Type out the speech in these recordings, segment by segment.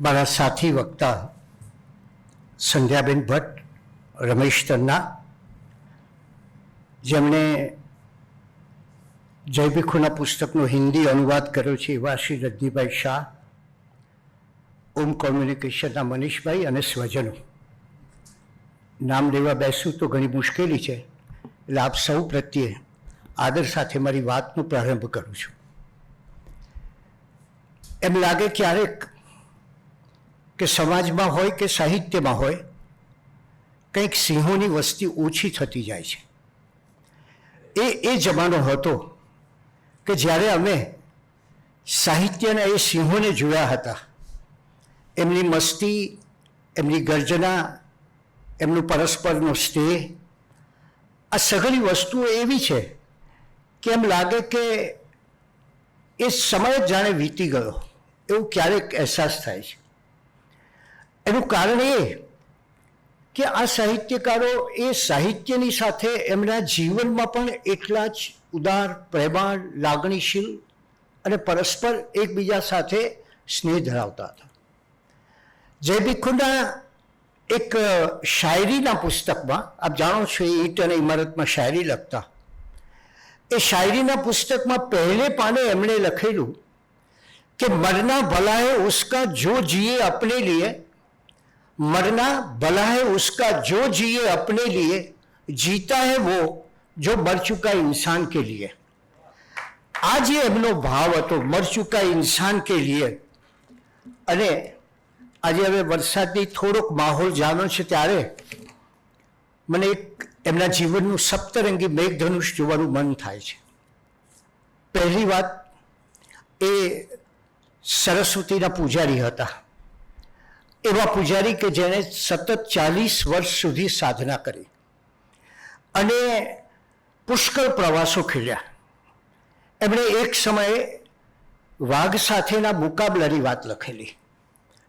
મારા સાથી વક્તા સંધ્યાબેન ભટ્ટ, રમેશ તન્ના, જેમણે જય ભીખુના પુસ્તકનો હિન્દી અનુવાદ કર્યો છે એવા શ્રી રજનીભાઈ શાહ, ઓમ કોમ્યુનિકેશનના મનીષભાઈ અને સ્વજનો. નામ લેવા બેસું તો ઘણી મુશ્કેલી છે, એટલે આપ સૌ પ્રત્યે આદર સાથે મારી વાતનો પ્રારંભ કરું છું. એમ લાગે ક્યારેક કે સમાજમાં હોય કે સાહિત્યમાં હોય કંઈક સિંહોની વસ્તી ઓછી થતી જાય છે. એ જમાનો હતો કે જ્યારે અમે સાહિત્યના એ સિંહોને જોયા હતા. એમની મસ્તી, એમની ગર્જના, એમનું પરસ્પરનો સ્નેહ, આ સઘળી વસ્તુઓ એવી છે કે એમ લાગે કે એ સમય જ જાણે વીતી ગયો એવું ક્યારેક અહેસાસ થાય છે. એનું કારણ એ કે આ સાહિત્યકારો એ સાહિત્યની સાથે એમના જીવનમાં પણ એટલા જ ઉદાર, પ્રેમાળ, લાગણીશીલ અને પરસ્પર એકબીજા સાથે સ્નેહ ધરાવતા હતા. જય ભીખુના એક શાયરીના પુસ્તકમાં, આપ જાણો છો એ ઈંટ અને ઇમારતમાં શાયરી લખતા, એ શાયરીના પુસ્તકમાં પહેલે પાને એમણે લખેલું કે મરના ભલા હૈ ઉસકા જો જીએ અપને લીએ, मरना भला है उसका जो जिए अपने लिए, जीता है वो जो मर चुका इंसान के लिए. आज ये एमनो भाव હતો, मर चुका इंसान के लिए. અને આજે હવે વરસાદની થોડોક માહોલ જાણો છે ત્યારે મને એક એમના જીવનનું સપ્તરંગી મેઘધનુષ જોવાનું મન થાય છે. પહેલી વાત, એ સરસ્વતીના પૂજારી હતા. એવા પૂજારી કે જેણે સતત 40 વર્ષ સુધી સાધના કરી અને પુષ્કળ પ્રવાસો ખેડ્યા. એમણે એક સમયે વાઘ સાથેના મુકાબલાની વાત લખેલી.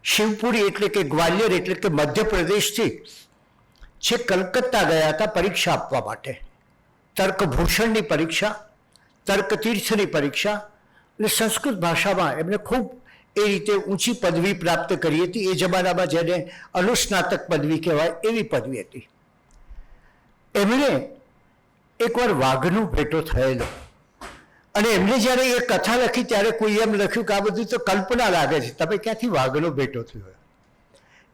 શિવપુરી એટલે કે ગ્વાલિયર એટલે કે મધ્યપ્રદેશથી છે કલકત્તા ગયા હતા પરીક્ષા આપવા માટે. તર્કભૂષણની પરીક્ષા, તર્કતીર્થની પરીક્ષા, અને સંસ્કૃત ભાષામાં એમણે ખૂબ એ રીતે ઊંચી પદવી પ્રાપ્ત કરી હતી. એ જમાનામાં જેને અનુસ્નાતક પદવી કહેવાય એવી પદવી હતી. એમણે એકવાર વાઘનો ભેટો થયેલો અને એમને જ્યારે એ કથા લખી ત્યારે કોઈ એમ લખ્યું કે આ બધું તો કલ્પના લાગે છે, તમે ક્યાંથી વાઘનો ભેટો થયો?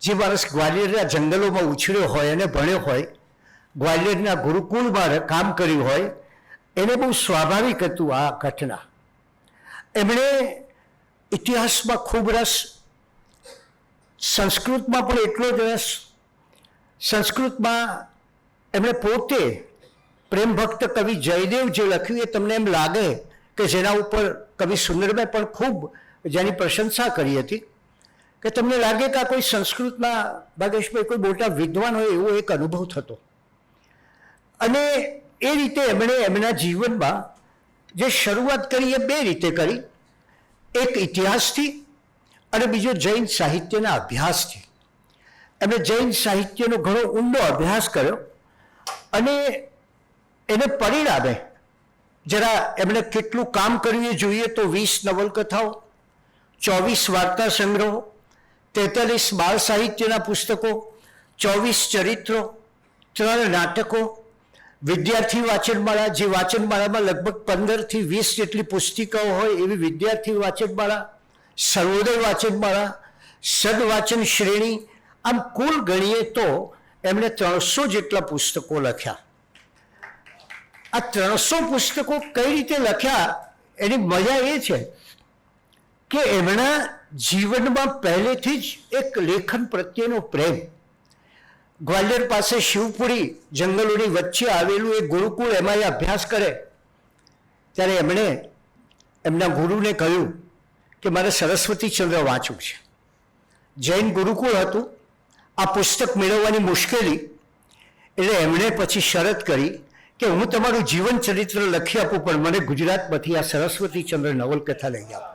જે માણસ ગ્વાલિયરના જંગલોમાં ઉછર્યો હોય અને ભણ્યો હોય, ગ્વાલિયરના ગુરુકુળમાં કામ કર્યું હોય, એને બહુ સ્વાભાવિક હતું આ ઘટના. એમણે ઇતિહાસમાં ખૂબ રસ, સંસ્કૃતમાં પણ એટલો જ રસ. સંસ્કૃતમાં એમણે પોતે પ્રેમભક્ત કવિ જયદેવ જે લખ્યું એ તમને એમ લાગે કે જેના ઉપર કવિ સુંદરભાઈ પણ ખૂબ જેની પ્રશંસા કરી હતી, કે તમને લાગે કે આ કોઈ સંસ્કૃતના ભાગેશભાઈ કોઈ મોટા વિદ્વાન હોય એવો એક અનુભવ થતો. અને એ રીતે એમણે એમના જીવનમાં જે શરૂઆત કરી એ બે રીતે કરી. એક ઇતિહાસથી અને બીજો જૈન સાહિત્યના અભ્યાસથી. એમણે જૈન સાહિત્યનો ઘણો ઊંડો અભ્યાસ કર્યો અને એને પરિણામે જરા એમણે કેટલું કામ કર્યું એ જોઈએ તો 20 નવલકથાઓ, 24 વાર્તા સંગ્રહો, 43 બાળ સાહિત્યના પુસ્તકો, 24 ચરિત્રો, 3 નાટકો, વિદ્યાર્થી વાચનમાળા, જે વાચનમાળામાં લગભગ 15 થી 20 જેટલી પુસ્તિકાઓ હોય એવી વિદ્યાર્થી વાચનમાળા, સર્વોદય વાચનમાળા, સદવાચન શ્રેણી, આમ કુલ ગણીએ તો એમણે 300 જેટલા પુસ્તકો લખ્યા. આ 300 પુસ્તકો કઈ રીતે લખ્યા એની મજા એ છે કે એમના જીવનમાં પહેલેથી જ એક લેખન પ્રત્યેનો પ્રેમ. ગ્વાલિયર પાસે શિવપુરી જંગલોની વચ્ચે આવેલું એક ગુરુકુળ, એમાં એ અભ્યાસ કરે ત્યારે એમણે એમના ગુરુને કહ્યું કે મારે સરસ્વતીચંદ્ર વાંચવું છે. જૈન ગુરુકુળ હતું, આ પુસ્તક મેળવવાની મુશ્કેલી, એટલે એમણે પછી શરત કરી કે હું તમારું જીવન ચરિત્ર લખી આપું પણ મને ગુજરાતમાંથી આ સરસ્વતીચંદ્ર નવલકથા લઈ આવો.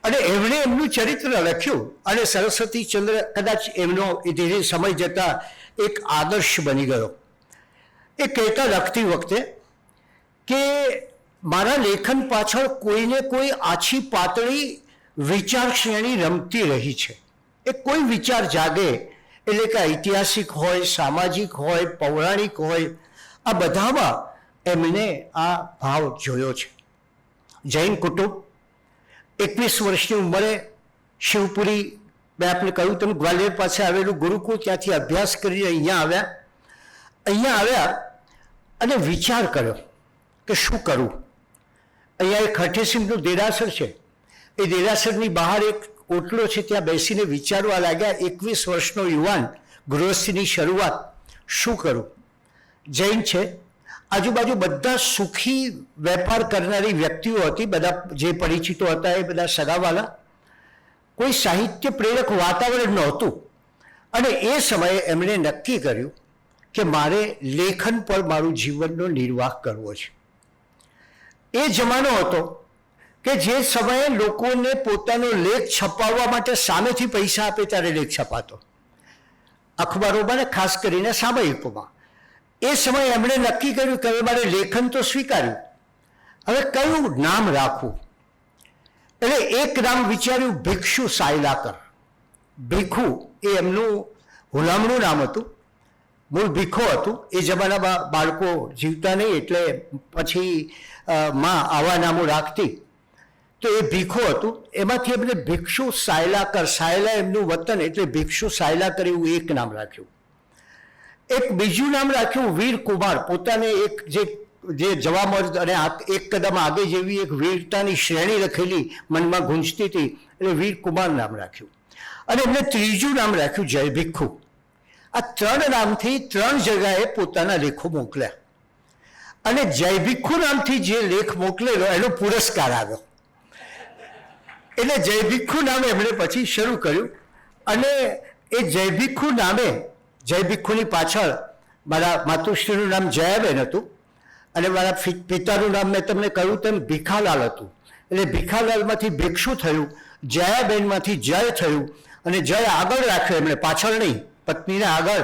અને એમણે એમનું ચરિત્ર લખ્યું અને સરસ્વતીચંદ્ર કદાચ એમનો ધીરે સમય જતાં એક આદર્શ બની ગયો. એ કહેતા લખતી વખતે કે મારા લેખન પાછળ કોઈને કોઈ આછી પાતળી વિચાર શ્રેણી રમતી રહી છે. એ કોઈ વિચાર જાગે એટલે કે ઐતિહાસિક હોય, સામાજિક હોય, પૌરાણિક હોય, આ બધામાં એમણે આ ભાવ જોયો છે. જૈન કુટુંબ 21 વર્ષની ઉંમરે શિવપુરી, મેં આપણે કહ્યું તેમ ગ્વાલિયર પાસે આવેલું ગુરુકુળ, ત્યાંથી અભ્યાસ કરીને અહીંયા આવ્યા અને વિચાર કર્યો કે શું કરવું. અહીંયા એક હઠેસિંહનું દેરાસર છે, એ દેરાસરની બહાર એક ઓટલો છે, ત્યાં બેસીને વિચારવા લાગ્યા. 21 વર્ષનો યુવાન, ગૃહસ્થીની શરૂઆત, શું કરું? જૈન છે, આજુબાજુ બધા સુખી વેપાર કરનારી વ્યક્તિઓ હતી, બધા જે પરિચિતો હતા એ બધા સગાવાલા. કોઈ સાહિત્ય પ્રેરક વાતાવરણ નહોતું. અને એ સમયે એમણે નક્કી કર્યું કે મારે લેખન પર મારું જીવનનો નિર્વાહ કરવો છે. એ જમાનો હતો કે જે સમયે લોકોને પોતાનો લેખ છપાવવા માટે સામેથી પૈસા આપે ત્યારે લેખ છપાતો, અખબારોમાં ને ખાસ કરીને સામયિકોમાં. એ સમયે એમણે નક્કી કર્યું કે હવે મારે લેખન તો સ્વીકાર્યું, હવે કયું નામ રાખવું? એટલે એક નામ વિચાર્યું, ભિક્ષુ સાયલાકર. ભીખુ એ એમનું હુલામણું નામ હતું, મૂળ ભીખો હતું. એ જમાનામાં બાળકો જીવતા નહીં એટલે પછી માં આવા નામો રાખતી, તો એ ભીખો હતું. એમાંથી એમને ભિક્ષુ સાયલાકર, સાયલા એમનું વતન એટલે ભિક્ષુ સાયલાકર એવું એક નામ રાખ્યું. એક બીજું નામ રાખ્યું વીર કુમાર. પોતાને એક જે જવામર્દ અને એક કદમ આગે જેવી એક વીરતાની શ્રેણી લખેલી મનમાં ગુંજતી હતી એટલે વીર કુમાર નામ રાખ્યું. અને એમને ત્રીજું નામ રાખ્યું જય ભિક્ષુ. આ 3 નામથી 3 જગ્યાએ પોતાના લેખો મોકલ્યા. અને જય ભિક્ષુ નામથી જે લેખ મોકલેલો એનો પુરસ્કાર આવ્યો. એટલે જય ભિક્ષુ નામે એમણે પછી શરૂ કર્યું. અને એ જય ભિક્ષુ નામે, જય ભિક્ષુની પાછળ મારા માતુશ્રીનું નામ જયાબેન હતું અને મારા પિતાનું નામ મેં તમને કહ્યું તેમ ભીખાલાલ હતું. એટલે ભીખાલાલમાંથી ભિક્ષુ થયું, જયાબેનમાંથી જય થયું અને જય આગળ રાખ્યો એમણે, પાછળ નહીં, પત્નીને આગળ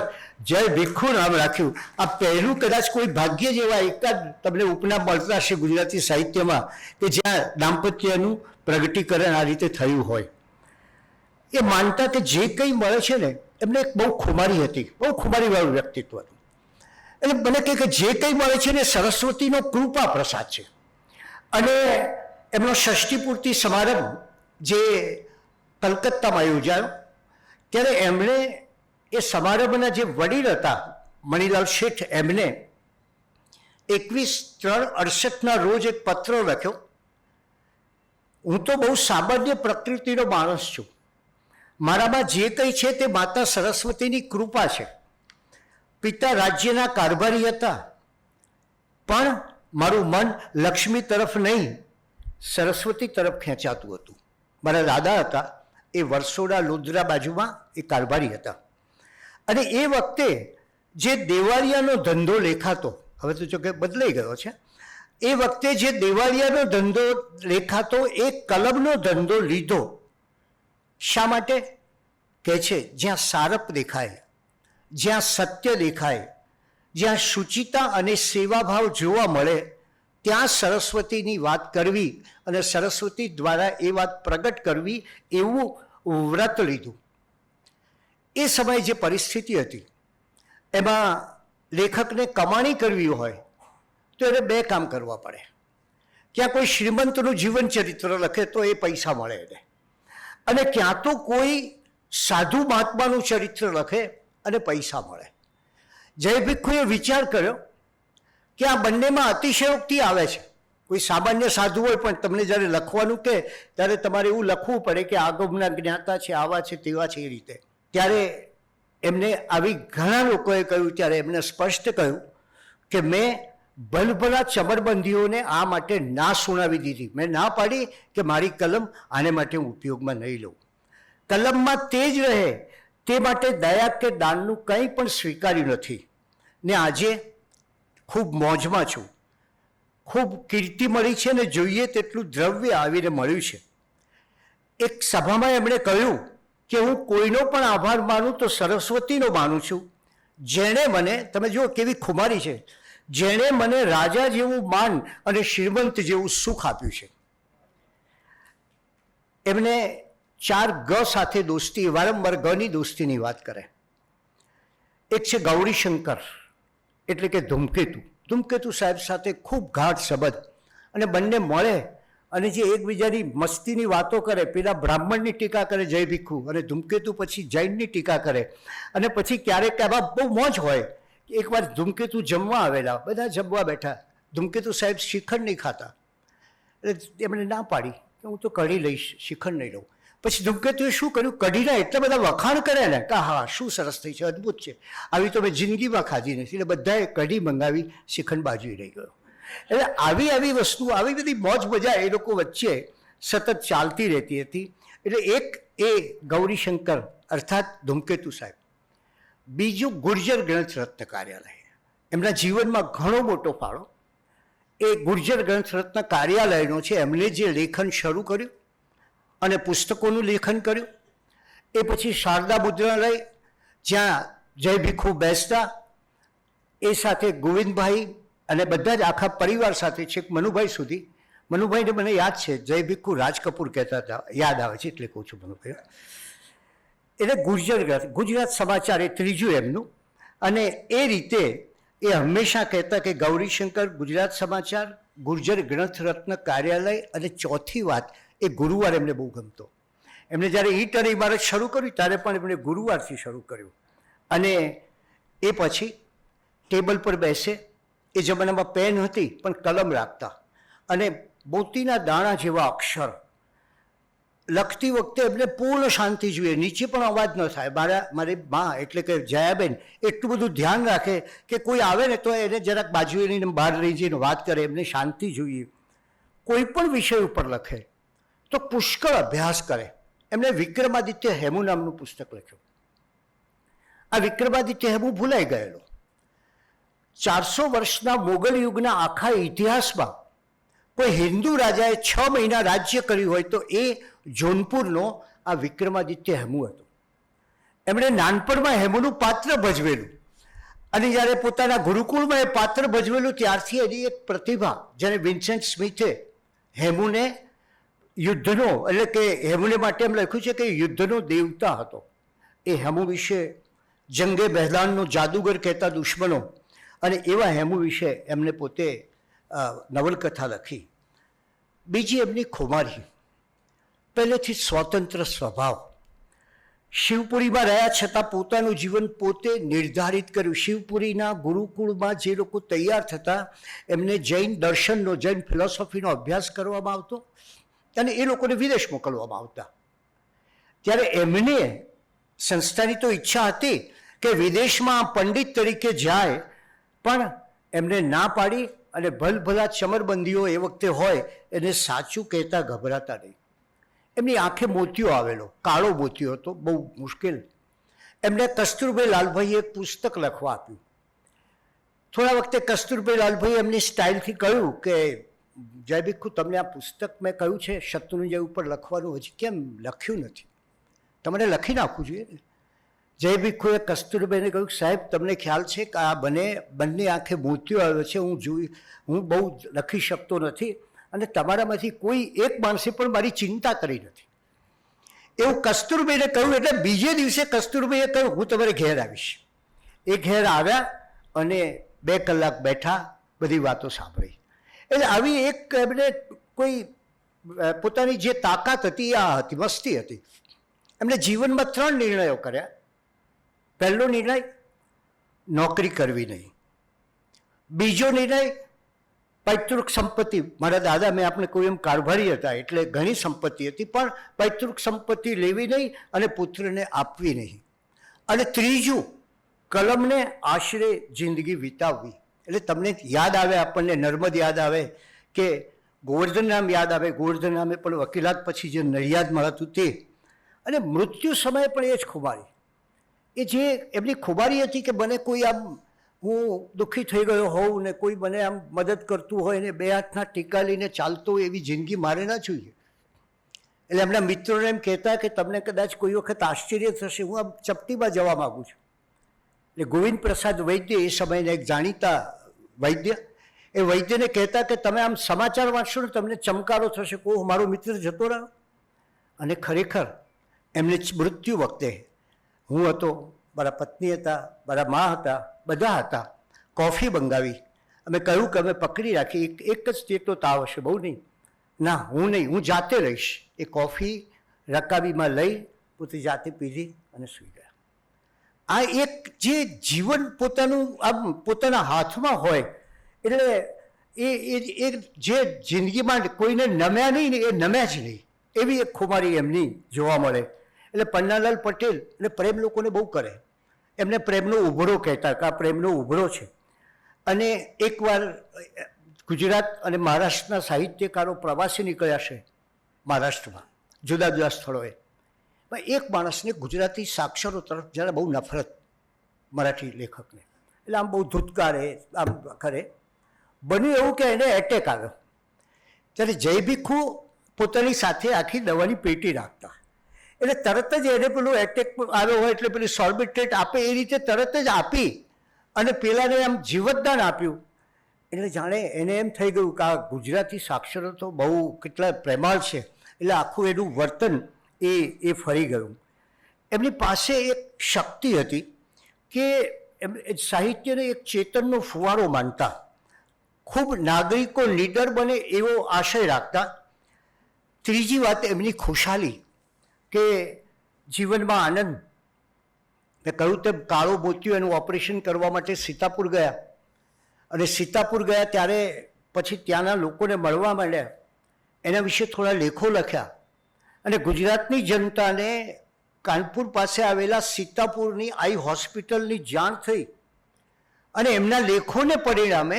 જય ભિક્ષુ નામ રાખ્યું. આ પહેલું કદાચ કોઈ ભાગ્ય જેવા એકાદ તમને ઉપનામ મળતા હશે ગુજરાતી સાહિત્યમાં કે જ્યાં દાંપત્યનું પ્રગટીકરણ આ રીતે થયું હોય. એ માનતા કે જે કંઈ મળે છે ને, એમને એક બહુ ખુમારી હતી, બહુ ખુમારીવાળું વ્યક્તિત્વ હતું. એટલે મને કહે કે જે કંઈ મળે છે ને સરસ્વતીનો કૃપા પ્રસાદ છે. અને એમનો ષષ્ઠી પૂર્તિ સમારંભ જે કલકત્તામાં યોજાયો ત્યારે એમણે એ સમારંભના જે વડીલ હતા મણિલાલ શેઠ, એમને 21/3/68 રોજ એક પત્ર લખ્યો. હું તો બહુ સામાન્ય પ્રકૃતિનો માણસ છું, મારામાં જે કંઈ છે તે માતા સરસ્વતીની કૃપા છે. પિતા રાજ્યના કારભારી હતા, પણ મારું મન લક્ષ્મી તરફ નહીં સરસ્વતી તરફ ખેંચાતું હતું. મારા દાદા હતા એ વરસોડા લોધરા બાજુમાં એ કારભારી હતા. અને એ વખતે જે દેવાળિયાનો ધંધો લેખાતો, હવે તો જો કે બદલાઈ ગયો છે, એ વખતે જે દેવાળિયાનો ધંધો લેખાતો એ કલમનો ધંધો લીધો. શા માટે? કહે છે જ્યાં સારપ દેખાય, જ્યાં સત્ય દેખાય, જ્યાં શુચિતા અને સેવાભાવ જોવા મળે ત્યાં સરસ્વતીની વાત કરવી અને સરસ્વતી દ્વારા એ વાત પ્રગટ કરવી એવું વ્રત લીધું. એ સમયે જે પરિસ્થિતિ હતી એમાં લેખકને કમાણી કરવી હોય તો એને 2 કામ કરવા પડે. ક્યાં કોઈ શ્રીમંતનું જીવન ચરિત્ર લખે તો એ પૈસા મળે એને, અને ક્યાં તો કોઈ સાધુ મહાત્માનું ચરિત્ર લખે અને પૈસા મળે. જય ભિક્ષુએ વિચાર કર્યો કે આ બંનેમાં અતિશયોક્તિ આવે છે. કોઈ સામાન્ય સાધુ હોય પણ તમને જ્યારે લખવાનું કહે ત્યારે તમારે એવું લખવું પડે કે આગમના જ્ઞાતા છે, આવા છે, તેવા છે, એ રીતે. ત્યારે એમને આવી ઘણા લોકોએ કહ્યું, ત્યારે એમને સ્પષ્ટ કહ્યું કે મેં ભલભલા ચમરબંધીઓને આ માટે ના સુનાવી દીધી. મેં ના પાડી કે મારી કલમ આને માટે હું ઉપયોગમાં નહીં લઉં. કલમમાં તે જ રહે તે માટે દયા કે દાનનું કંઈ પણ સ્વીકાર્યું નથી. ને આજે ખૂબ મોજમાં છું, ખૂબ કીર્તિ મળી છે ને જોઈએ તેટલું દ્રવ્ય આવીને મળ્યું છે. એક સભામાં એમણે કહ્યું કે હું કોઈનો પણ આભાર માનું તો સરસ્વતીનો માનું છું, જેણે મને, તમે જુઓ કેવી ખુમારી છે, જેણે મને રાજા જેવું માન અને શ્રીમંત જેવું સુખ આપ્યું છે. એમને 4 ગ સાથે દોસ્તી, વારંવાર ગની દોસ્તીની વાત કરે. એક છે ગૌરીશંકર, એટલે કે ધૂમકેતુ. ધૂમકેતુ સાહેબ સાથે ખૂબ ગાઢ સંબંધ, અને બંને મળે અને જે એકબીજાની મસ્તીની વાતો કરે. પેલા બ્રાહ્મણની ટીકા કરે જય ભીખુ, અને ધૂમકેતુ પછી જૈનની ટીકા કરે. અને પછી ક્યારેક આવા બહુ મોજ હોય. એકવાર ધૂમકેતુ જમવા આવેલા, બધા જમવા બેઠા. ધૂમકેતુ સાહેબ શ્રીખંડ નહીં ખાતા, એટલે એમણે ના પાડી કે હું તો કઢી લઈશ, શ્રીખંડ નહીં લઉં. પછી ધૂમકેતુએ શું કર્યું, કઢીના એટલા બધા વખાણ કર્યા ને કે હા શું સરસ થઈ છે, અદ્ભુત છે, આવી તો મેં જિંદગીમાં ખાધી નથી. એટલે બધાએ કઢી મંગાવી, શ્રીખંડ બાજુ રહી ગયો. એટલે આવી વસ્તુ, આવી બધી મોજ મજા એ લોકો વચ્ચે સતત ચાલતી રહેતી હતી. એટલે એક એ ગૌરીશંકર અર્થાત ધૂમકેતુ સાહેબ. બીજું ગુર્જર ગ્રંથ રત્ન કાર્યાલય, એમના જીવનમાં ઘણો મોટો ફાળો એ ગુર્જર ગ્રંથ રત્ન કાર્યાલયનો છે. એમણે જે લેખન શરૂ કર્યું અને પુસ્તકોનું લેખન કર્યું, એ પછી શારદા મુદ્રણાલય જ્યાં જય ભીખુ બેસતા, એ સાથે ગોવિંદભાઈ અને બધા જ આખા પરિવાર સાથે છેક મનુભાઈ સુધી. મનુભાઈને મને યાદ છે, જય ભીખુ રાજ કપૂર કહેતા હતા, યાદ આવે છે એટલે કહું છું મનુભાઈ. એટલે ગુર્જર ગ્રંથ, ગુજરાત સમાચાર એ ત્રીજું એમનું. અને એ રીતે એ હંમેશા કહેતા કે ગૌરીશંકર, ગુજરાત સમાચાર, ગુર્જર ગ્રંથ રત્ન કાર્યાલય, અને ચોથી વાત એ ગુરુવાર એમને બહુ ગમતો. એમણે જ્યારે ઈંટ અને ઇમારત શરૂ કર્યું ત્યારે પણ એમણે ગુરુવારથી શરૂ કર્યું. અને એ પછી ટેબલ પર બેસે, એ જમાનામાં પેન હતી પણ કલમ રાખતા, અને મોતીના દાણા જેવા અક્ષર લખતી વખતે એમને પૂર્ણ શાંતિ જોઈએ, નીચે પણ અવાજ ન થાય. મારી મા એટલે કે જયાબેન એટલું બધું ધ્યાન રાખે કે કોઈ આવે ને તો એને જરાક બાજુએ લઈને બહાર રહી જઈને વાત કરે, એમને શાંતિ જોઈએ. કોઈ પણ વિષય ઉપર લખે તો પુષ્કળ અભ્યાસ કરે. એમણે વિક્રમાદિત્ય હેમુ નામનું પુસ્તક લખ્યું. આ વિક્રમાદિત્ય હેમુ ભૂલાઈ ગયેલો. 400 વર્ષના મોગલ યુગના આખા ઇતિહાસમાં કોઈ હિન્દુ રાજાએ 6 મહિના રાજ્ય કર્યું હોય તો એ જોનપુરનો આ વિક્રમાદિત્ય હેમુ હતો. એમણે નાનપણમાં હેમુનું પાત્ર ભજવેલું, અને જ્યારે પોતાના ગુરુકુળમાં એ પાત્ર ભજવેલું ત્યારથી એની એક પ્રતિભા, જેને વિન્સેન્ટ સ્મિથે હેમુને યુદ્ધનો, એટલે કે હેમુને માટે એમ લખ્યું છે કે યુદ્ધનો દેવતા હતો. એ હેમુ વિશે જંગે બહેલાનનો જાદુગર કહેતા દુશ્મનો, અને એવા હેમુ વિશે એમને પોતે નવલકથા લખી. બીજી એમની ખુમારી, પહેલેથી સ્વતંત્ર સ્વભાવ. શિવપુરીમાં રહ્યા છતાં પોતાનું જીવન પોતે નિર્ધારિત કર્યું. શિવપુરીના ગુરુકુળમાં જે લોકો તૈયાર થતા એમને જૈન દર્શનનો, જૈન ફિલોસોફીનો અભ્યાસ કરવામાં આવતો, અને એ લોકોને વિદેશ મોકલવામાં આવતા. ત્યારે એમને સંસ્થાની તો ઈચ્છા હતી કે વિદેશમાં પંડિત તરીકે જાય, પણ એમને ના પાડી. અને ભલભલા ચમરબંધીઓ એ વખતે હોય એને સાચું કહેતા ગભરાતા નહીં. એમની આંખે મોતિયો આવેલો, કાળો મોતિયો હતો, બહુ મુશ્કેલ. એમને કસ્તુરભાઈ લાલભાઈએ એક પુસ્તક લખવા આપ્યું. થોડા વખતે કસ્તુરભાઈ લાલભાઈએ એમની સ્ટાઇલથી કહ્યું કે જય ભીખુ, તમને આ પુસ્તક મેં કહ્યું છે શત્રુંજય ઉપર લખવાનું, હજી કેમ લખ્યું નથી? તમારે લખી નાખવું જોઈએ ને. જય ભીખુએ કસ્તુરભાઈને કહ્યું, સાહેબ તમને ખ્યાલ છે કે આ બંને આંખે મોતિયો આવ્યો છે, હું બહુ લખી શકતો નથી, અને તમારામાંથી કોઈ એક માણસે પણ મારી ચિંતા કરી નથી. એવું કસ્તુરભાઈને કહ્યું. એટલે બીજે દિવસે કસ્તુરભાઈએ કહ્યું, હું તમારે ઘેર આવીશ. એ ઘેર આવ્યા અને 2 કલાક બેઠા, બધી વાતો સાંભળી. એટલે આવી એક એમને કોઈ પોતાની જે તાકાત હતી આ હતી, મસ્તી હતી. એમણે જીવનમાં 3 નિર્ણયો કર્યા. પહેલો નિર્ણય, નોકરી કરવી નહીં. બીજો નિર્ણય, પૈતૃક સંપત્તિ. મારા દાદા, મેં આપણે કોઈ એમ કારભારી હતા એટલે ઘણી સંપત્તિ હતી, પણ પૈતૃક સંપત્તિ લેવી નહીં અને પુત્રને આપવી નહીં. અને ત્રીજું, કલમને આશરે જિંદગી વિતાવવી. એટલે તમને યાદ આવે, આપણને નર્મદ યાદ આવે કે ગોવર્ધન રામ યાદ આવે. ગોવર્ધન રામે પણ વકીલાત પછી જે નડિયાદમાં હતું તે, અને મૃત્યુ સમયે પણ એ જ ખુમારી. એ જે એમની ખુમારી હતી કે મને કોઈ આમ, હું દુઃખી થઈ ગયો હોઉં ને કોઈ મને આમ મદદ કરતું હોય ને 2 હાથના ટીકા લઈને ચાલતો હોય, એવી જિંદગી મારે ના જોઈએ. એટલે એમના મિત્રોને એમ કહેતા કે તમને કદાચ કોઈ વખત આશ્ચર્ય થશે, હું આમ ચપટીમાં જવા માગું છું. એટલે ગોવિંદ પ્રસાદ વૈદ્ય, એ સમયના એક જાણીતા વૈદ્ય, એ વૈદ્યને કહેતા કે તમે આમ સમાચાર વાંચશો ને તમને ચમકારો થશે, મારો મિત્ર જતો રહ્યો. અને ખરેખર એમને મૃત્યુ વખતે હું હતો, મારા પત્ની હતા, મારા મા હતા, બધા હતા. કોફી મંગાવી. અમે કહ્યું કે અમે પકડી રાખી, એક જ જેટલો તાવ હશે, બહુ નહીં. ના, હું નહીં, હું જાતે રહીશ. એ કોફી રકાબીમાં લઈ પોતે જાતે પીધી અને સૂઈ ગયા. આ એક જે જીવન પોતાનું આમ પોતાના હાથમાં હોય એટલે એ જે જિંદગીમાં કોઈને નમ્યા નહીં ને એ નમ્યા જ નહીં, એવી એક ખુમારી એમની જોવા મળે. એટલે પન્નાલાલ પટેલ એટલે પ્રેમ લોકોને બહુ કરે, એમને પ્રેમનો ઉભરો કહેતા કે આ પ્રેમનો ઉભરો છે. અને એકવાર ગુજરાત અને મહારાષ્ટ્રના સાહિત્યકારો પ્રવાસે નીકળ્યા છે મહારાષ્ટ્રમાં જુદા જુદા સ્થળોએ. પણ એક માણસને ગુજરાતી સાક્ષરો તરફ જરા બહુ નફરત, મરાઠી લેખકને, એટલે આમ બહુ ધૂતકારે, આમ કરે. બન્યું એવું કે એને એટેક આવ્યો. ત્યારે જય ભીખુ પોતાની સાથે આખી દવાની પેટી રાખતા, એટલે તરત જ એને પેલું એટેક આવ્યો હોય એટલે પેલી સોર્બિટ્રેટ આપે એ રીતે તરત જ આપી અને પેલાને આમ જીવતદાન આપ્યું. એટલે જાણે એને એમ થઈ ગયું કે આ ગુજરાતી સાક્ષરો તો બહુ કેટલા પ્રેમાળ છે, એટલે આખું એનું વર્તન એ ફરી ગયું. એમની પાસે એક શક્તિ હતી કે એમ સાહિત્યને એક ચેતનનો ફુવારો માનતા, ખૂબ નાગરિકો નીડર બને એવો આશય રાખતા. ત્રીજી વાત એમની ખુશાલી, કે જીવનમાં આનંદ. મેં કહ્યું તેમ કાળો મોતિયો એનું ઓપરેશન કરવા માટે સીતાપુર ગયા, અને સીતાપુર ગયા ત્યારે પછી ત્યાંના લોકોને મળવા માંડ્યા, એના વિશે થોડા લેખો લખ્યા. અને ગુજરાતની જનતાને કાનપુર પાસે આવેલા સીતાપુરની આઈ હોસ્પિટલની જાણ થઈ, અને એમના લેખોને પરિણામે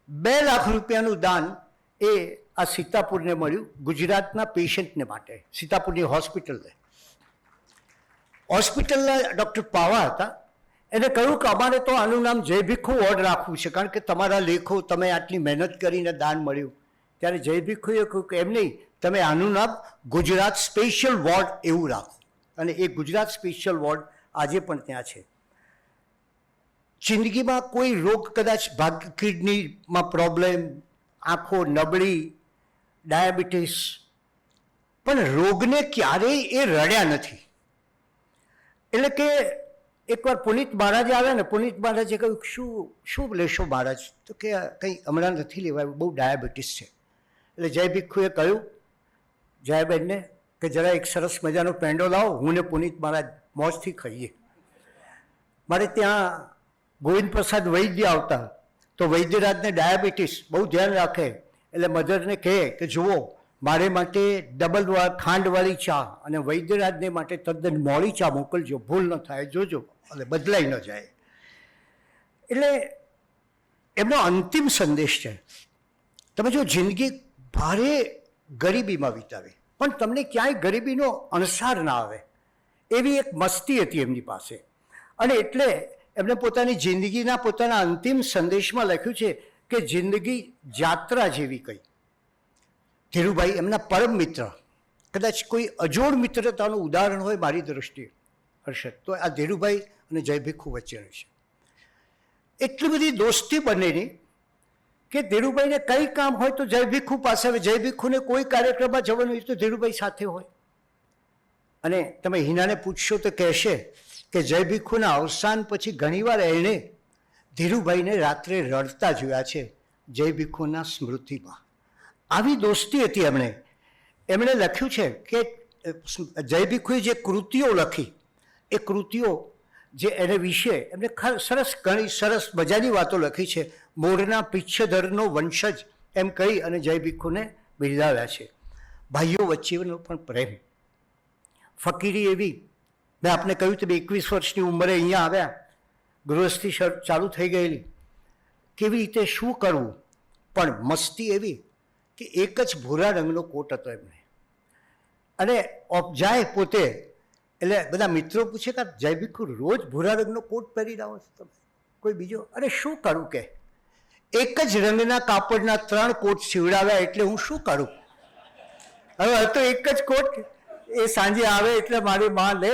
2 લાખ રૂપિયાનું દાન એ આ સીતાપુરને મળ્યું, ગુજરાતના પેશન્ટને માટે, સીતાપુરની હોસ્પિટલને. હોસ્પિટલના ડૉક્ટર પાવા હતા, એને કહ્યું કે અમારે તો આનું નામ જય ભીખુ વોર્ડ રાખવું છે, કારણ કે તમારા લેખો, તમે આટલી મહેનત કરીને દાન મળ્યું. ત્યારે જય ભીખુએ કહ્યું કે એમ નહીં, તમે આનું નામ ગુજરાત સ્પેશિયલ વોર્ડ એવું રાખો. અને એ ગુજરાત સ્પેશિયલ વોર્ડ આજે પણ ત્યાં છે. જિંદગીમાં કોઈ રોગ, કદાચ કિડનીમાં પ્રોબ્લેમ, આંખો નબળી, ડાયાબિટીસ, પણ રોગને ક્યારેય એ રડ્યા નથી. એટલે કે એકવાર પુનિત મહારાજ આવ્યા ને, પુનિત મહારાજે કહ્યું શું લેશો મહારાજ? તો કે કંઈ હમણાં નથી લેવાયું, બહુ ડાયાબિટીસ છે. એટલે જય ભીખુએ કહ્યું જયાબેનને કે જરા એક સરસ મજાનો પેંડો લાવો, હું ને પુનિત મહારાજ મોજથી ખાઈએ. મારે ત્યાં ગોવિંદ પ્રસાદ વૈદ્ય આવતા, તો વૈદ્યરાજને ડાયાબિટીસ બહુ ધ્યાન રાખે, એટલે મધરને કહે કે જુઓ, મારે માટે ડબલ ખાંડવાળી ચા અને વૈદ્યરાજને માટે તદ્દન મોડી ચા મોકલજો, ભૂલ ન થાય, જોજો, અને બદલાઈ ન જાય. એટલે એમનો અંતિમ સંદેશ છે, તમે જો જિંદગી ભારે ગરીબીમાં વિતાવી પણ તમને ક્યાંય ગરીબીનો અણસાર ના આવે, એવી એક મસ્તી હતી એમની પાસે. અને એટલે એમણે પોતાની જિંદગીના પોતાના અંતિમ સંદેશમાં લખ્યું છે કે જિંદગી જાત્રા જેવી કંઈ. ધીરુભાઈ એમના પરમ મિત્ર, કદાચ કોઈ અજોડ મિત્રતાનું ઉદાહરણ હોય મારી દ્રષ્ટિએ હર્ષદ, તો આ ધીરુભાઈ અને જય ભીખુ વચ્ચેનું છે. એટલી બધી દોસ્તી બનેની કે ધીરુભાઈને કંઈ કામ હોય તો જય ભીખુ પાસે આવે, જય ભીખુને કોઈ કાર્યક્રમમાં જવાનું હોય તો ધીરુભાઈ સાથે હોય. અને તમે હિનાને પૂછશો તો કહેશે કે જય ભીખુના અવસાન પછી ઘણીવાર એણે ધીરુભાઈને રાત્રે રડતા જોયા છે જય ભીખુના સ્મૃતિમાં. આવી દોસ્તી હતી એમણે લખ્યું છે કે જય ભીખુએ જે કૃતિઓ લખી, એ કૃતિઓ જે એને વિશે એમને ઘણી સરસ મજાની વાતો લખી છે. મોરના પિચ્છધરનો વંશજ એમ કહી અને જય ભીખુને બિરદાવ્યા છે. ભાઈઓ વચ્ચેનો પણ પ્રેમ, ફકીરી એવી. મેં આપને કહ્યું તો 21 વર્ષની ઉંમરે અહીંયા આવ્યા, ગૃહસ્થી ચાલુ થઈ ગયેલી, કેવી રીતે શું કરવું, પણ મસ્તી એવી કે એક જ ભૂરા રંગનો કોટ હતો એમને. અને જાય પોતે, એટલે બધા મિત્રો પૂછે કે જય ભીખુ રોજ ભૂરા રંગનો કોટ પહેરી આવો છો તમે, કોઈ બીજો? અરે શું કરું, કે એક જ રંગના કાપડના 3 કોટ સીવડાવ્યા, એટલે હું શું કરું? હવે હતો એક જ કોટ, એ સાંજે આવે એટલે મારી માં લે,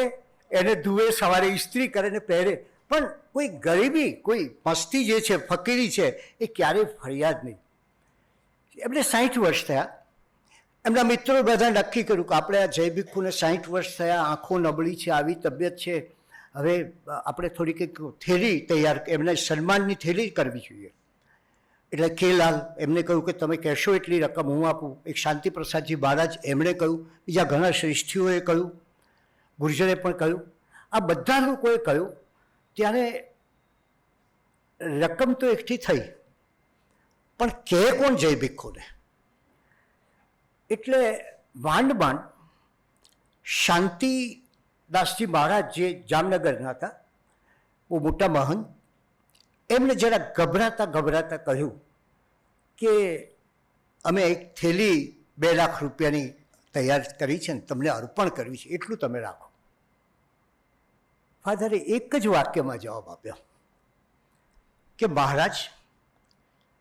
એને ધુએ, સવારે ઇસ્ત્રી કરીને પહેરે. પણ કોઈ ગરીબી, કોઈ મસ્તી જે છે, ફકીરી છે, એ ક્યારેય ફરિયાદ નહીં. એમને 60 વર્ષ થયા. એમના મિત્રો બધા નક્કી કર્યું કે આપણે આ જય ભીખુને 60 વર્ષ થયા, આંખો નબળી છે, આવી તબિયત છે, હવે આપણે થોડી કંઈક થેલી તૈયાર, એમને સન્માનની થેલી કરવી જોઈએ. એટલે કેલાલ એમને કહ્યું કે તમે કહેશો એટલી રકમ હું આપું. એક શાંતિ પ્રસાદજી મહારાજ એમણે કહ્યું, બીજા ઘણા શ્રેષ્ઠીઓએ કહ્યું, ગુર્જરે પણ કહ્યું, આ બધા લોકોએ કહ્યું. ત્યારે રકમ તો એકઠી થઈ, પણ કહે કોણ જય ભીખુને? એટલે માંડ શાંતિદાસજી મહારાજ જે જામનગરના હતા, બહુ મોટા મહંત, એમને જરા ગભરાતા કહ્યું કે અમે એક થેલી 2 લાખ રૂપિયાની તૈયાર કરી છે ને તમને અર્પણ કરવી છે, એટલું તમે રાખો. ફાધરે એક જ વાક્યમાં જવાબ આપ્યો કે મહારાજ,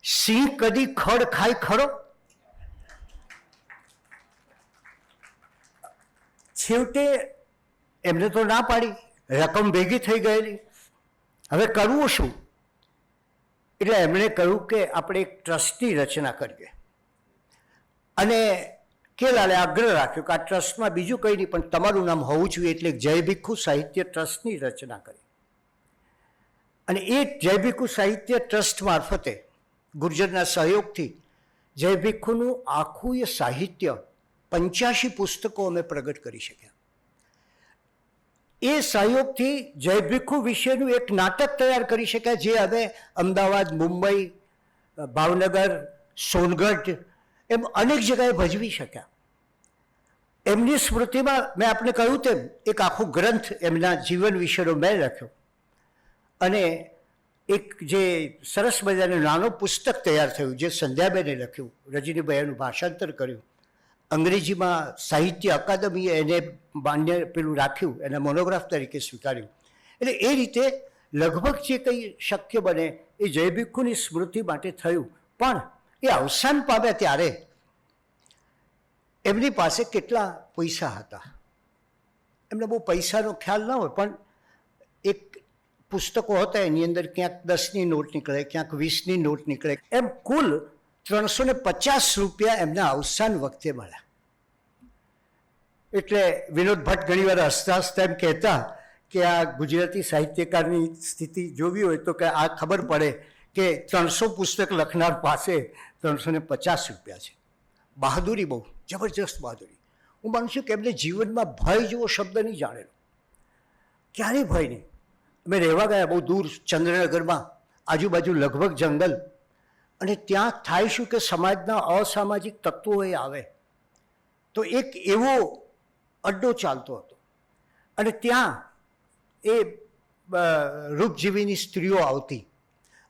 સિંહ કદી ખડ ખાય ખરો? છેવટે એમને તો ના પાડી, રકમ ભેગી થઈ ગયેલી, હવે કરવું શું? એટલે એમણે કહ્યું કે આપણે એક ટ્રસ્ટની રચના કરીએ. અને કેલાલે આગ્રહ રાખ્યો કે આ ટ્રસ્ટમાં બીજું કંઈ નહીં પણ તમારું નામ હોવું જોઈએ. એટલે જય ભીખુ સાહિત્ય ટ્રસ્ટની રચના કરી. અને એ જય ભીખુ સાહિત્ય ટ્રસ્ટ મારફતે ગુર્જરના સહયોગથી જય ભીખુનું આખું એ સાહિત્ય 85 પુસ્તકો અમે પ્રગટ કરી શક્યા. એ સહયોગથી જય ભીખુ વિશેનું એક નાટક તૈયાર કરી શક્યા, જે હવે અમદાવાદ, મુંબઈ, ભાવનગર, સોનગઢ એમ અનેક જગ્યાએ ભજવી શક્યા. એમની સ્મૃતિમાં મેં આપને કહ્યું તેમ એક આખો ગ્રંથ એમના જીવન વિશેનો મેં લખ્યો. અને એક જે સરસ મજાનું નાનું પુસ્તક તૈયાર થયું, જે સંધ્યાબેને લખ્યું, રજનીભાઈ એનું ભાષાંતર કર્યું, અંગ્રેજીમાં સાહિત્ય અકાદમીએ એને માન્ય પેલું રાખ્યું, એને મોનોગ્રાફ તરીકે સ્વીકાર્યું. એટલે એ રીતે લગભગ જે કંઈ શક્ય બને એ જય ભીખુની સ્મૃતિ માટે થયું. પણ એ અવસાન પામ્યા ત્યારે એમની પાસે કેટલા પૈસા હતા, એમને બહુ પૈસાનો ખ્યાલ ન હોય, પણ એક પુસ્તકો હતા એની અંદર ક્યાંક 10ની નોટ નીકળે, ક્યાંક 20ની નોટ નીકળે, એમ કુલ 350 રૂપિયા એમના અવસાન વખતે મળ્યા. એટલે વિનોદ ભટ્ટ ઘણીવાર હસતા હસતા એમ કહેતા કે આ ગુજરાતી સાહિત્યકારની સ્થિતિ જોવી હોય તો કે આ ખબર પડે કે 300 પુસ્તક લખનાર પાસે 350 રૂપિયા છે. બહાદુરી, બહુ જબરજસ્ત બહાદુરી. હું માનું છું કે એમને જીવનમાં ભય જેવો શબ્દ નહીં જાણેલો, ક્યારેય ભય નહીં. અમે રહેવા ગયા બહુ દૂર ચંદ્રનગરમાં, આજુબાજુ લગભગ જંગલ, અને ત્યાં થાય શું કે સમાજના અસામાજિક તત્વો એ આવે તો એક એવો અડ્ડો ચાલતો હતો, અને ત્યાં એ રૂપજીવીની સ્ત્રીઓ આવતી.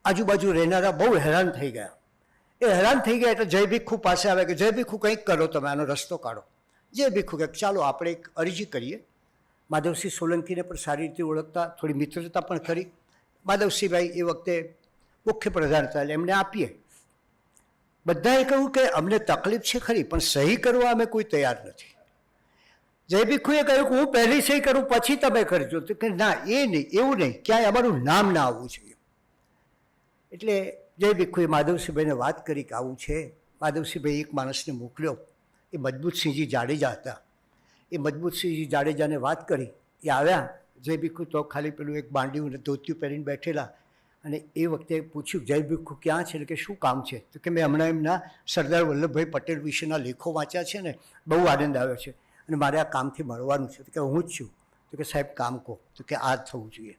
આજુબાજુ રહેનારા બહુ હેરાન થઈ ગયા. એ હેરાન થઈ ગયા એટલે જય ભીખુ પાસે આવે કે જય ભીખુ કંઈક કરો, તમે આનો રસ્તો કાઢો. જય ભીખુ કે ચાલો આપણે એક અરજી કરીએ. માધવસિંહ સોલંકીને પણ સારી રીતે ઓળખતા, થોડી મિત્રતા પણ કરી. માધવસિંહભાઈ એ વખતે મુખ્ય પ્રધાન હતા, એટલે એમને આપીએ. બધાએ કહ્યું કે અમને તકલીફ છે ખરી, પણ સહી કરવા અમે કોઈ તૈયાર નથી. જય ભીખુએ કહ્યું કે હું પહેલી સહી કરું પછી તમે કરજો. તો કે ના, એ નહીં, એવું નહીં, ક્યાંય અમારું નામ ના આવવું જોઈએ. એટલે જય ભીખુએ માધવસિંહભાઈને વાત કરી કે આવું છે. માધવસિંહભાઈ એક માણસને મોકલ્યો, એ મજબૂતસિંહજી જાડેજા હતા. એ મજબૂતસિંહજી જાડેજાને વાત કરી, એ આવ્યા. જય ભીખુ તો ખાલી પેલું એક બાંડિયું ધોતિયું પહેરીને બેઠેલા. અને એ વખતે પૂછ્યું જય ભીખુ ક્યાં છે, એટલે કે શું કામ છે? તો કે મેં હમણાં એમના સરદાર વલ્લભભાઈ પટેલ વિશેના લેખો વાંચ્યા છે ને, બહુ આનંદ આવ્યો છે, અને મારે આ કામથી મળવાનું છે. તો કે હું જ છું. તો કે સાહેબ કામ કહો. તો કે આ થવું જોઈએ.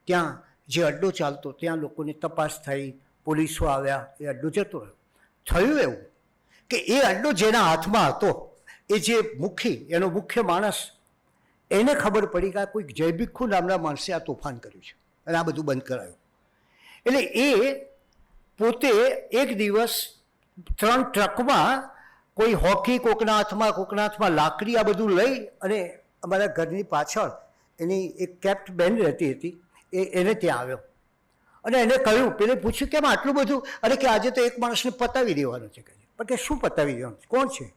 ત્યાં જે અડ્ડો ચાલતો, ત્યાં લોકોની તપાસ થઈ, પોલીસો આવ્યા, એ અડ્ડો જતો રહ્યો. થયું એવું કે એ અડ્ડો જેના હાથમાં હતો, એ જે મુખી, એનો મુખ્ય માણસ, એને ખબર પડી કે આ કોઈ જય ભીખુ નામના માણસે આ તોફાન કર્યું છે અને આ બધું બંધ કરાયું. એટલે એ પોતે એક દિવસ 3 ટ્રકમાં કોઈ હોકી, કોકના હાથમાં લાકડી, આ બધું લઈ અને અમારા ઘરની પાછળ એની એક કેપ્ટ બેન રહેતી હતી, એને ત્યાં આવ્યો. અને એને કહ્યું, પેલે પૂછ્યું કેમ આટલું બધું? અરે કે આજે તો એક માણસને પતાવી દેવાનો છે. પણ કે શું પતાવી દેવાનું છે? કોણ છે?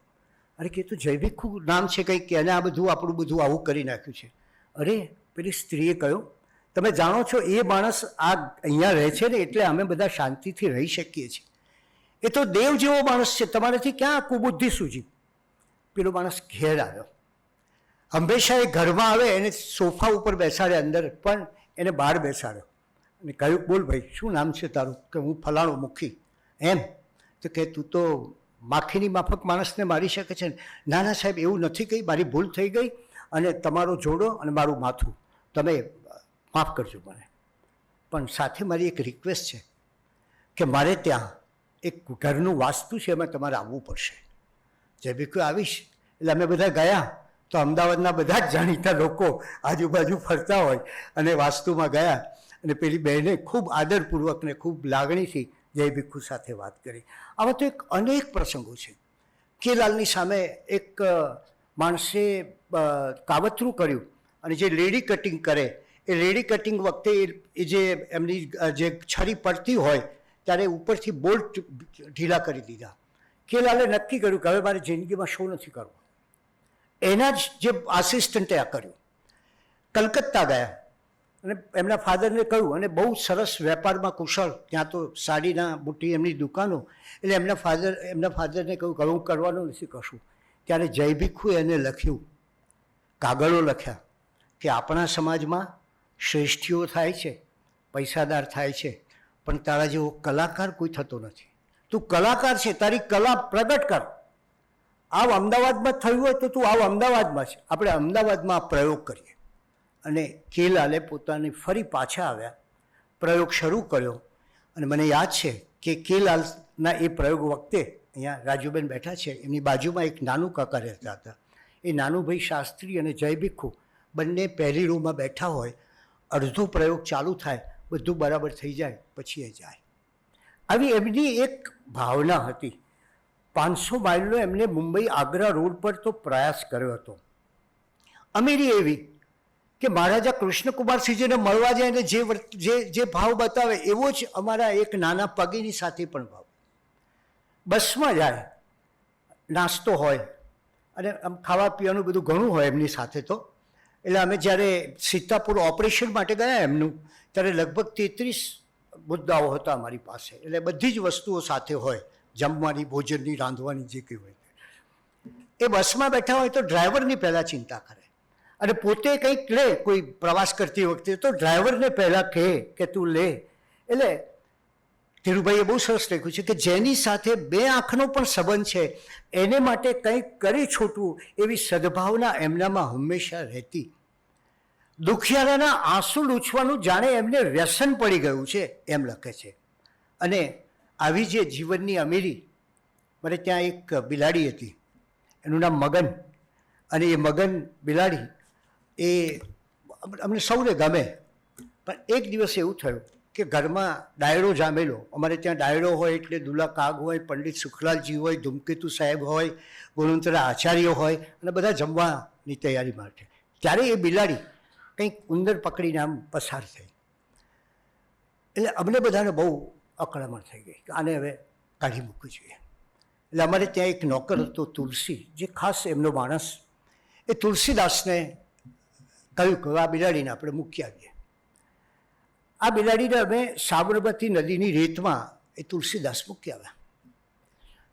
અરે કે તો જય ભીખુ નામ છે કંઈક, કે એને આ બધું આપણું બધું આવું કરી નાખ્યું છે. અરે પેલી સ્ત્રીએ કહ્યું, તમે જાણો છો એ માણસ આ અહીંયા રહે છે ને એટલે અમે બધા શાંતિથી રહી શકીએ છીએ. એ તો દેવ જેવો માણસ છે, તમારાથી ક્યાં કુબુદ્ધિ સૂજી? પેલો માણસ ઘેર આવ્યો. હંમેશા એ ઘરમાં આવે એને સોફા ઉપર બેસાડે અંદર, પણ એને બહાર બેસાડ્યો અને કહ્યું, બોલ ભાઈ, શું નામ છે તારું? કે હું ફલાણો મુખી. એમ? તો કે તું તો માખીની માફક માણસને મારી શકે છે ને? ના ના સાહેબ, એવું નથી કહી, મારી ભૂલ થઈ ગઈ અને તમારો જોડો અને મારું માથું તમે માફ કરજો મને. પણ સાથે મારી એક રિક્વેસ્ટ છે કે મારે ત્યાં એક ઘરનું વાસ્તુ છે, એમાં તમારે આવવું પડશે. જય ભીખુ આવીશ. એટલે અમે બધા ગયા તો અમદાવાદના બધા જ જાણીતા લોકો આજુબાજુ ફરતા હોય અને વાસ્તુમાં ગયા અને પેલી બહેને ખૂબ આદરપૂર્વક ને ખૂબ લાગણીથી જય ભીખુ સાથે વાત કરી. આવા તો એક અનેક પ્રસંગો છે. કેલાલની સામે એક માણસે કાવતરું કર્યું અને જે લેડી કટિંગ કરે એ લેડી કટિંગ વખતે એ જે એમની જે છરી પડતી હોય ત્યારે ઉપરથી બોલ્ટ ઢીલા કરી દીધા. કેલાલે નક્કી કર્યું કે હવે મારે જિંદગીમાં શો નથી કરવો. એના જ જે આસિસ્ટન્ટે આ કર્યું. કલકત્તા ગયા અને એમના ફાધરને કહ્યું, અને બહુ સરસ વેપારમાં કુશળ, ત્યાં તો સાડીના બુટી એમની દુકાનો, એટલે એમના ફાધરને કહ્યું કે હું કરવાનું નથી કશું. ત્યારે જય ભીખુએ એને લખ્યું, કાગળો લખ્યા કે આપણા સમાજમાં શ્રેષ્ઠીઓ થાય છે, પૈસાદાર થાય છે, પણ તારા જેવો કલાકાર કોઈ થતો નથી. તું કલાકાર છે, તારી કલા પ્રગટ કર. આવ અમદાવાદમાં થયું હોય તો તું આવ અમદાવાદમાં છે. આપણે અમદાવાદમાં આ પ્રયોગ કરીએ. અને કેલાલે પોતાને ફરી પાછા આવ્યા, પ્રયોગ શરૂ કર્યો. અને મને યાદ છે કે કેલાલના એ પ્રયોગ વખતે અહીંયા રાજુબેન બેઠા છે, એમની બાજુમાં એક નાનું કાકા રહેતા હતા. એ નાનુભાઈ શાસ્ત્રી અને જય ભીખુ બંને પહેલી રૂમમાં બેઠા હોય. અડધો પ્રયોગ ચાલુ થાય, બધું બરાબર થઈ જાય, પછી એ જાય. આવી એમની એક ભાવના હતી. 500 માઇલનો એમને મુંબઈ આગ્રા રોડ પર તો પ્રયાસ કર્યો હતો. અમીરી એવી કે મહારાજા કૃષ્ણકુમારસિંહજીને મળવા જાય અને જે ભાવ બતાવે એવો જ અમારા એક નાના પગીની સાથે પણ ભાવ. બસમાં જાય, નાસ્તો હોય અને આમ ખાવા પીવાનું બધું ઘણું હોય એમની સાથે તો. એટલે અમે જ્યારે સીતાપુર ઓપરેશન માટે ગયા એમનું, ત્યારે લગભગ 33 મુદ્દાઓ હતા અમારી પાસે. એટલે બધી જ વસ્તુઓ સાથે હોય, જમવાની, ભોજનની, રાંધવાની, જે કંઈ હોય. એ બસમાં બેઠા હોય તો ડ્રાઈવરની પહેલાં ચિંતા કરે અને પોતે કંઈક લે. કોઈ પ્રવાસ કરતી વખતે તો ડ્રાઈવરને પહેલાં કહે કે તું લે. એટલે ધીરુભાઈએ બહુ સરસ લખ્યું છે કે જેની સાથે બે આંખનો પણ સંબંધ છે એને માટે કંઈક કરી છૂટવું, એવી સદભાવના એમનામાં હંમેશા રહેતી. દુખિયારાના આંસુ લૂછવાનું જાણે એમને વ્યસન પડી ગયું છે એમ લખે છે. અને આવી જે જીવનની અમીરી, મને ત્યાં એક બિલાડી હતી, એનું નામ મગન. અને એ મગન બિલાડી એ અમને સૌને ગમે. પણ એક દિવસ એવું થયું કે ઘરમાં ડાયરો જામેલો. અમારે ત્યાં ડાયરો હોય એટલે દુલા કાગ હોય, પંડિત સુખલાલજી હોય, ધૂમકેતુ સાહેબ હોય, ગુણવંતરા આચાર્ય હોય અને બધા જમવાની તૈયારી માટે. ત્યારે એ બિલાડી કંઈક ઉંદર પકડીને આમ પસાર થઈ. એટલે અમને બધાને બહુ અકળામણ થઈ ગઈ કે આને હવે કાઢી મૂકવું જોઈએ. એટલે અમારે ત્યાં એક નોકર હતો તુલસી, જે ખાસ એમનો માણસ. એ તુલસીદાસને કહ્યું કે આ બિલાડીને આપણે મૂકી આવીએ. આ બિલાડીને અમે સાબરમતી નદીની રેતમાં એ તુલસીદાસ મૂકી આવ્યા.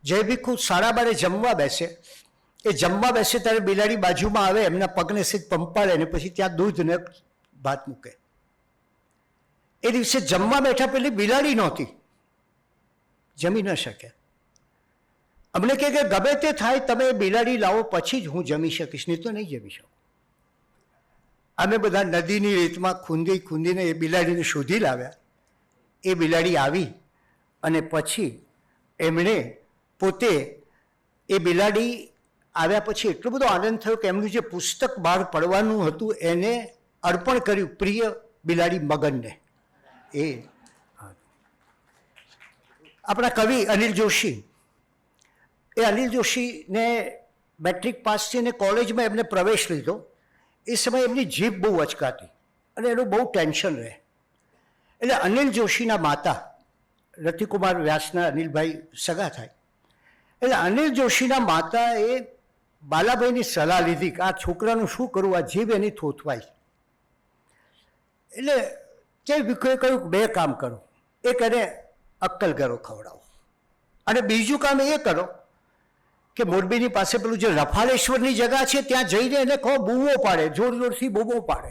જય ભીખુ 12:30 જમવા બેસે. એ જમવા બેસે ત્યારે બિલાડી બાજુમાં આવે, એમના પગને સીધ પંપાડે ને પછી ત્યાં દૂધ ને ભાત મૂકે. એ દિવસે જમવા બેઠા પેલી બિલાડી નહોતી, જમી ન શકે. અમને કહે કે ગમે તે થાય, તમે બિલાડી લાવો પછી જ હું જમી શકીશ, નહીં તો નહીં જમી શકું. અમે બધા નદીની રેતમાં ખૂંદીને એ બિલાડીને શોધી લાવ્યા. એ બિલાડી આવી અને પછી એમણે પોતે એ બિલાડી આવ્યા પછી એટલો બધો આનંદ થયો કે એમનું જે પુસ્તક બહાર પડવાનું હતું એને અર્પણ કર્યું પ્રિય બિલાડી મગનને. એ આપણા કવિ અનિલ જોશી, એ અનિલ જોશીને મેટ્રિક પાસ થઈને કોલેજમાં એમને પ્રવેશ લીધો. એ સમયે એમની જીભ બહુ અચકાતી અને એનું બહુ ટેન્શન રહે. એટલે અનિલ જોશીના માતા રતિકુમાર વ્યાસના અનિલભાઈ સગા થાય. એટલે અનિલ જોશીના માતાએ બાલાભાઈની સલાહ લીધી કે આ છોકરાનું શું કરવું, આ જીભ એની થોથવાય. એટલે જય ભીખુએ કહ્યું કે 2 કામ કરો. એક એને અક્કલ ગરો ખવડાવો અને બીજું કામ એ કરો કે મોરબીની પાસે પેલું જે રફાળેશ્વરની જગા છે ત્યાં જઈને એને કહો બૂમો પાડે, જોર જોરથી બૂમો પાડે.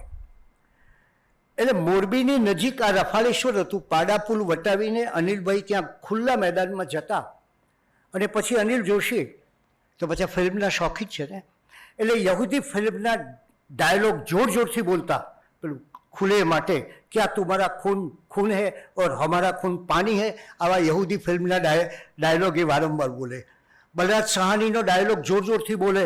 એટલે મોરબીની નજીક આ રફાળેશ્વર હતું. પાડા પુલ વટાવીને અનિલભાઈ ત્યાં ખુલ્લા મેદાનમાં જતા અને પછી અનિલ જોશી તો પછી ફિલ્મના શોખીન છે ને, એટલે યહૂદી ફિલ્મના ડાયલોગ જોર જોરથી બોલતા પેલું ખુલે માટે, ક્યાં તુમારા ખૂન હૈ ઓર હમારા ખૂન પાણી હૈ, આવા યહૂદી ફિલ્મના ડાયલોગ એ વારંવાર બોલે. બલરાજ સહાનીનો ડાયલોગ જોર જોરથી બોલે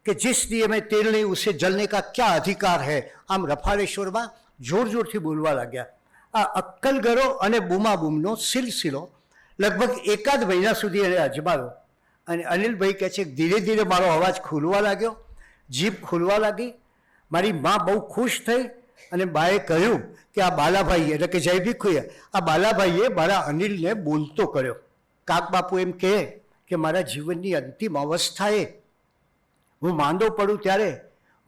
કે जिस दिए में तेल नहीं उसे जलने का क्या अधिकार है. આમ રફાળેશ્વરમાં જોર જોરથી બોલવા લાગ્યા. આ અક્કલગરો અને બૂમાબૂમનો સિલસિલો લગભગ એકાદ મહિના સુધી એને અજમાવ્યો. અને અનિલભાઈ કહે છે ધીરે ધીરે મારો અવાજ ખુલવા લાગ્યો, જીભ ખુલવા લાગી. મારી મા બહુ ખુશ થઈ અને બાએ કહ્યું કે આ બાલાભાઈએ, એટલે કે જય ભીખુએ, આ બાલાભાઈએ મારા અનિલને બોલતો કર્યો. કાક બાપુ એમ કહે કે મારા જીવનની અંતિમ અવસ્થાએ હું માંદો પડું ત્યારે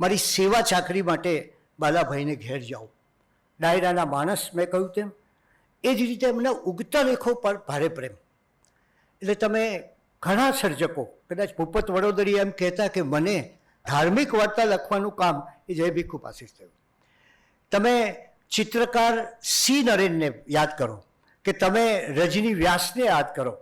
મારી સેવા ચાકરી માટે બાલાભાઈને ઘેર જાઉં. ડાયરાના માણસ મેં કહ્યું તેમ. એ જ રીતે એમના ઉગતા લેખો પર ભારે પ્રેમ. એટલે તમે ઘણા સર્જકો, કદાચ ભૂપત વડોદરી એમ કહેતા કે મને ધાર્મિક વાર્તા લખવાનું કામ એ જય ભીખુ પાસે જ થયું. તમે ચિત્રકાર સી નરેનને યાદ કરો કે તમે રજની વ્યાસને યાદ કરો.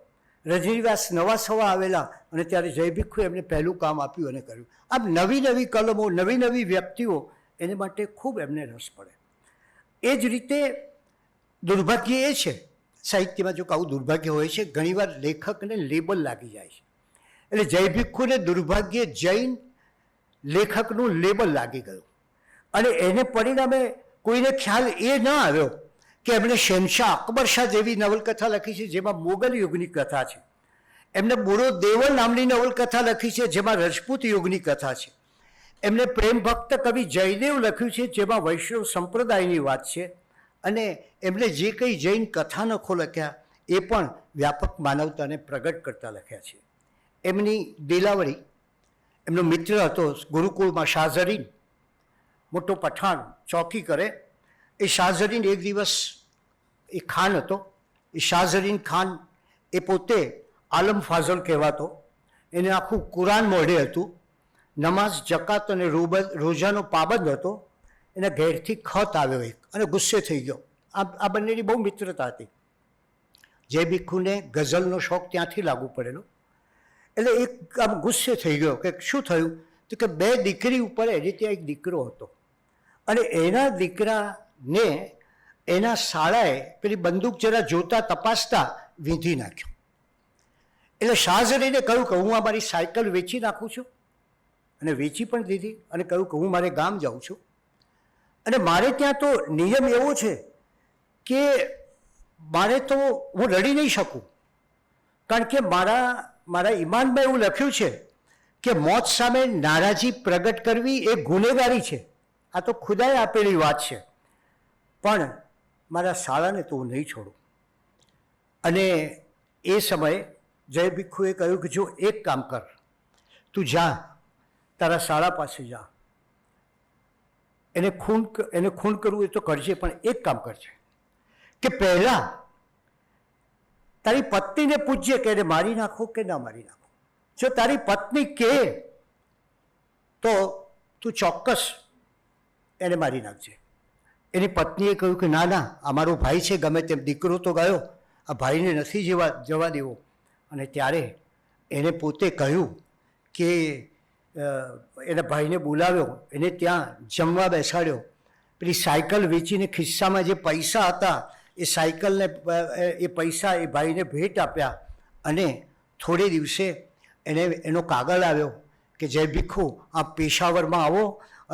રજની વ્યાસ નવા સવા આવેલા અને ત્યારે જય ભીખુએ એમને પહેલું કામ આપ્યું અને કર્યું. આમ નવી નવી કલમો, નવી નવી વ્યક્તિઓ, એને માટે ખૂબ એમને રસ પડે. એ જ રીતે દુર્ભાગ્ય એ છે સાહિત્યમાં, જો આવું દુર્ભાગ્ય હોય છે, ઘણીવાર લેખકને લેબલ લાગી જાય છે. એટલે જય ભીખુને દુર્ભાગ્યે જૈન લેખકનું લેબલ લાગી ગયું અને એને પરિણામે કોઈને ખ્યાલ એ ન આવ્યો કે એમણે શહેનશાહ અકબર શાહ જેવી નવલકથા લખી છે જેમાં મોગલ યુગની કથા છે. એમને બુરો દેવલ નામની નવલકથા લખી છે જેમાં રજપૂત યુગની કથા છે. એમને પ્રેમ ભક્ત કવિ જયદેવ લખ્યું છે જેમાં વૈષ્ણવ સંપ્રદાયની વાત છે. અને એમણે જે કંઈ જૈન કથાનકો લખ્યા એ પણ વ્યાપક માનવતાને પ્રગટ કરતા લખ્યા છે. એમની દિલાવરી, એમનો મિત્ર હતો ગુરુકુળમાં શાહઝરીન, મોટો પઠાણ, ચોકી કરે. એ શાહઝરીન એક દિવસ એ ખાન હતો. એ શાહઝરીન ખાન એ પોતે આલમ ફાઝલ કહેવાતો. એને આખું કુરાન મોઢે હતું. નમાઝ, જકાત અને રોજાનો પાબંદ હતો. એના ઘેરથી ખત આવ્યો એક અને ગુસ્સે થઈ ગયો. આ બંનેની બહુ મિત્રતા હતી. જય ભીખુને ગઝલનો શોખ ત્યાંથી લાગુ પડેલો. એટલે એક આમ ગુસ્સે થઈ ગયો કે શું થયું, તો કે બે દીકરી ઉપર એની ત્યાં એક દીકરો હતો અને એના દીકરાને એના શાળાએ પેલી બંદૂક જરા જોતા તપાસતા વીંધી નાખ્યો. એટલે શાહઝરીને કહ્યું કે હું આ મારી સાયકલ વેચી નાખું છું, અને વેચી પણ દીધી અને કહ્યું કે હું મારે ગામ જાઉં છું અને મારે ત્યાં તો નિયમ એવો છે કે મારે તો હું લડી નહીં શકું, કારણ કે મારા ઈમાનમાં એવું લખ્યું છે કે મોત સામે નારાજી પ્રગટ કરવી એ ગુનેગારી છે. આ તો ખુદાએ આપેલી વાત છે, પણ મારા શાળાને તો હું નહીં છોડું. અને એ સમયે જય ભીખુએ કહ્યું કે જો એક કામ કર, તું જા, તારા શાળા પાસે જા, એને ખૂન કરવું એ તો કરજે, પણ એક કામ કરજે કે પહેલાં તારી પત્નીને પૂછજે કે એને મારી નાખો કે ના મારી નાખો. જો તારી પત્ની કહે તો તું ચોક્કસ એને મારી નાખજે. એની પત્નીએ કહ્યું કે ના ના, અમારો ભાઈ છે, ગમે તેમ દીકરો તો ગયો, આ ભાઈને નથી જવા દેવો. અને ત્યારે એને પોતે કહ્યું કે એના ભાઈને બોલાવ્યો, એને ત્યાં જમવા બેસાડ્યો. પેલી સાયકલ વેચીને ખિસ્સામાં જે પૈસા હતા એ સાયકલને એ પૈસા એ ભાઈને ભેટ આપ્યા. અને થોડે દિવસે એનો કાગળ આવ્યો કે જય ભીખુ, આપ પેશાવરમાં આવો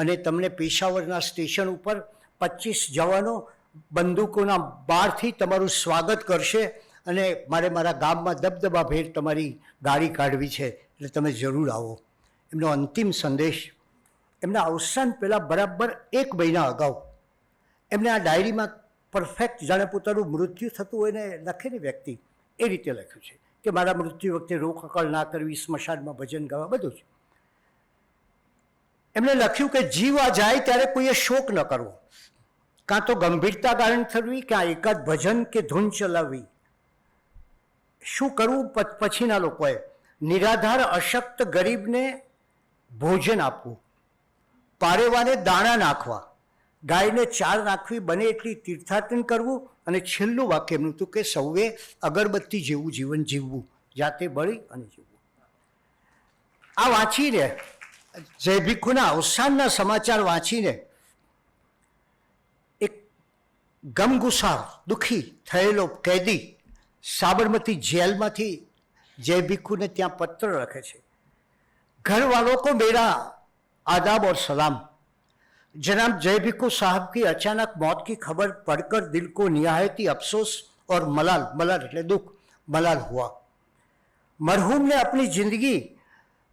અને તમને પેશાવરના સ્ટેશન ઉપર 25 જવાનો બંદૂકોના બારથી તમારું સ્વાગત કરશે અને મારા ગામમાં દબદબા ભેર તમારી ગાડી કાઢવી છે, એટલે તમે જરૂર આવો. એમનો અંતિમ સંદેશ એમના અવસાન પહેલાં બરાબર 1 મહિના અગાઉ એમને આ ડાયરીમાં પરફેક્ટ, જાણે પોતાનું મૃત્યુ થતું હોય ને લખે ને વ્યક્તિ, એ રીતે લખ્યું છે કે મારા મૃત્યુ વખતે રોકકળ ના કરવી, સ્મશાનમાં ભજન ગાવા, બધું જ. એમણે લખ્યું કે જીવ આ જાય ત્યારે કોઈએ શોક ન કરવો, કાં તો ગંભીરતા ગાયન થવી, કાં એકાદ ભજન કે ધૂન ચલાવવી. શું કરવું પછીના લોકોએ, નિરાધાર અશક્ત ગરીબને ભોજન આપવું, પારેવાને દાણા નાખવા, ગાયને ચાર નાખવી, બને એટલી તીર્થાટન કરવું, અને છેલ્લું વાક્ય એમનું હતું કે સૌએ અગરબત્તી જેવું જીવન જીવવું, જાતે બળી અને જીવવું. આ વાંચીને, જય ભીખુના અવસાનના સમાચાર વાંચીને એક ગમગુસાર દુઃખી થયેલો કેદી સાબરમતી જેલમાંથી जय भिक्खू ने त्या पत्र रखे छे, घर वालों को मेरा आदाब और सलाम। जनाब जय भिक्खू साहब की अचानक मौत की खबर पढ़कर दिल को निहायती अफसोस और मलाल એટલે दुख मलाल हुआ। मरहूम ने अपनी जिंदगी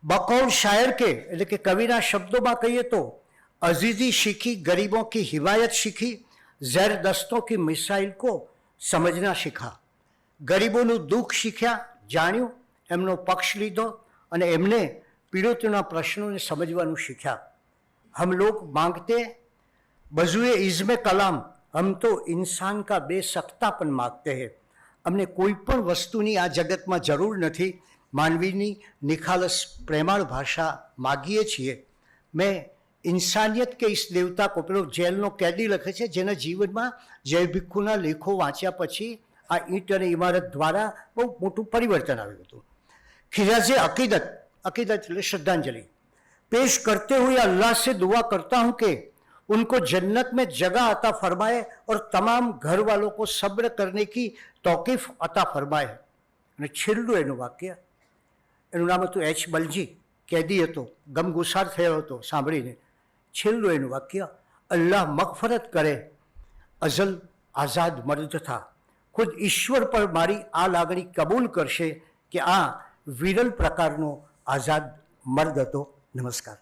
बकौल शायर के એટલે કે કવિના શબ્દોમાં કહીએ તો अजीजी सीखी, गरीबों की हिमायत सीखी, जैर दस्तों की मिसाइल को समझना सीखा, गरीबों दुख सीख्या, जाण्યું, એમનો પક્ષ લીધો અને એમને પીડિતોના પ્રશ્નોને સમજવાનું શીખ્યા. हम लोग मांगते बजुए इज़्म कलाम, हम तो इंसान का बेसख्तापन मांगते हैं. અમને કોઈ પણ વસ્તુની આ જગતમાં જરૂર નથી, માનવીની નિખાલસ પ્રેમાળ ભાષા માગીએ છીએ. મેં ઇન્સાનિયત કે ઇસ દેવતા કો, પેલો જેલનો કેદી લખે છે જેના જીવનમાં જય ભિક્ખુના લેખો વાંચ્યા પછી આ ઈંટ અને ઇમારત દ્વારા બહુ મોટું પરિવર્તન આવ્યું હતું. खिराजे अकीदत, अकीदत श्रद्धांजलि पेश करते हुए अल्लाह से दुआ करता हूँ कि उनको जन्नत में जगह अता फरमाए और तमाम घर वालों को सब्र करने की तौकीफ अता फरमाए. અને છેલ્લું એનું વાક્ય, એનું નામ હતું એચ બલજી, કેદી હતો, ગમગુસાર થયો હતો સાંભળીને. છેલ્લું એનું વાક્ય, અલ્લાહ મગફરત કરે, અઝલ આઝાદ મર્દ થા. ખુદ ઈશ્વર પર મારી આ લાગણી કબૂલ કરશે કે આ વિરલ પ્રકારનો આઝાદ મર્દ હતો. નમસ્કાર.